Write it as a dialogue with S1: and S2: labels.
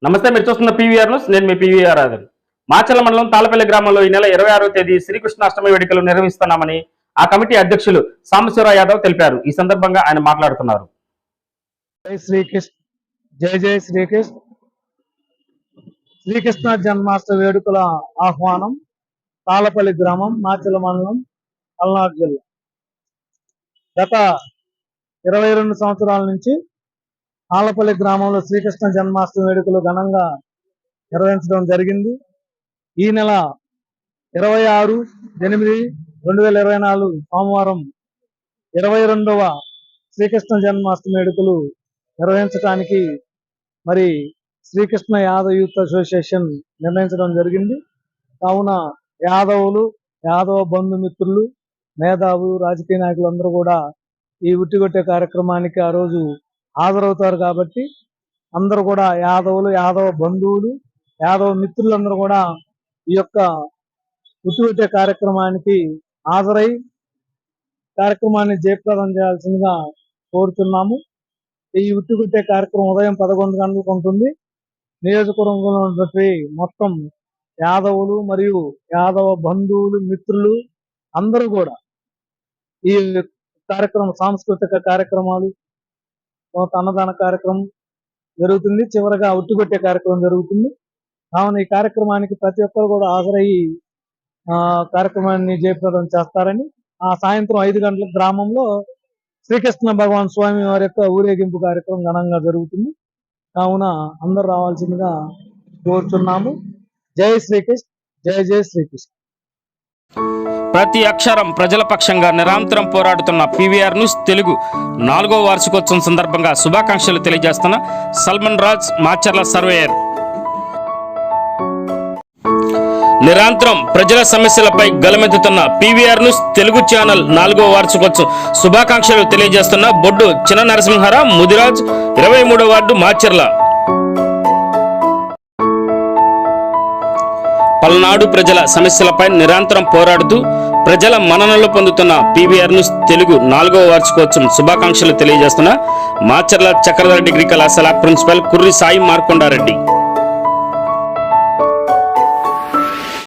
S1: నమస్తే, మీరు చూస్తున్న పీవీఆర్ న్యూస్. నేను మీ పీవీఆర్ ఆదర్. మాచర్ల మండలం తాళపల్లి గ్రామంలో ఈ నెల 26వ తేదీ శ్రీకృష్ణాష్టమి వేడుకలు నిర్వహిస్తున్నామని ఆ కమిటీ అధ్యక్షులు సాంబశివరావు యాదవ్ తెలిపారు. ఈ సందర్భంగా ఆయన మాట్లాడుతున్నారు.
S2: జై శ్రీకృష్ణ, జై జై శ్రీకృష్ణ. శ్రీకృష్ణ జన్మాష్టమి వేడుకల ఆహ్వానం. తాళపల్లి గ్రామం, మాచర్ల మండలం, పల్నాడు జిల్లా. గత 22 సంవత్సరాల నుంచి తాళపల్లి గ్రామంలో శ్రీకృష్ణ జన్మాష్టమి వేడుకలు ఘనంగా నిర్వహించడం జరిగింది. ఈ నెల 26/8/2024 సోమవారం 22వ శ్రీకృష్ణ జన్మాష్టమి వేడుకలు నిర్వహించడానికి మరి శ్రీకృష్ణ యాదవ్ యూత్ అసోసియేషన్ నిర్ణయించడం జరిగింది. కావున యాదవులు, యాదవ బంధుమిత్రులు, మేధావులు, రాజకీయ నాయకులు అందరూ కూడా ఈ ఉట్టిగొట్టే కార్యక్రమానికి ఆ రోజు హాజరవుతారు. కాబట్టి అందరూ కూడా యాదవులు, యాదవ బంధువులు, యాదవ మిత్రులందరూ కూడా ఈ యొక్క ఉట్టిగొట్టే కార్యక్రమానికి హాజరై కార్యక్రమాన్ని జయప్రదం చేయాల్సిందిగా కోరుతున్నాము. ఈ ఉట్టిగొట్టే కార్యక్రమం ఉదయం 11 గంటలకు ఉంటుంది. నియోజకవర్గంలో ఉన్నటువంటి మొత్తం యాదవులు మరియు యాదవ బంధువులు, మిత్రులు అందరూ కూడా ఈ కార్యక్రమం, సాంస్కృతిక కార్యక్రమాలు, అన్నదాన కార్యక్రమం జరుగుతుంది. చివరగా ఉట్టిగొట్టే కార్యక్రమం జరుగుతుంది. కావున ఈ కార్యక్రమానికి ప్రతి ఒక్కరు కూడా హాజరయ్యి కార్యక్రమాన్ని జయప్రదం చేస్తారని, ఆ సాయంత్రం 5 గంటలకు గ్రామంలో శ్రీకృష్ణ భగవాన్ స్వామి వారి యొక్క ఊరేగింపు కార్యక్రమం ఘనంగా జరుగుతుంది. కావున అందరూ రావాల్సిందిగా కోరుతున్నాము. జై శ్రీకృష్ణ, జై జై శ్రీకృష్ణ.
S1: ప్రతి అక్షరం ప్రజల పక్షంగా నిరంతరం పోరాడుతున్న పీవీఆర్ న్యూస్ తెలుగు 4వ వార్షికోత్సవం సందర్భంగా శుభాకాంక్షలు తెలియజేస్తున్న సల్మాన్ రాజ్, మాచర్ల సర్వేయర్. నిరంతరం ప్రజల సమస్యలపై గలమెత్తుతున్న పీవీఆర్ న్యూస్ తెలుగు ఛానల్ 4వ వార్షికోత్సవం శుభాకాంక్షలు తెలియజేస్తున్న బొడ్డు చిన్న నరసింహారావు, ముదిరాజ్, 23వ వార్డు, మాచర్ల. పల్నాడు ప్రజల సమస్యలపై నిరంతరం పోరాడుతూ ప్రజల మన్ననలు పొందుతున్న పీవీఆర్ న్యూస్ తెలుగు 4వ వార్షికోత్సవం శుభాకాంక్షలు తెలియజేస్తున్న మాచర్ల చక్రధర డిగ్రీ కళాశాల ప్రిన్సిపల్ కుర్రి సాయి మార్కొండారెడ్డి.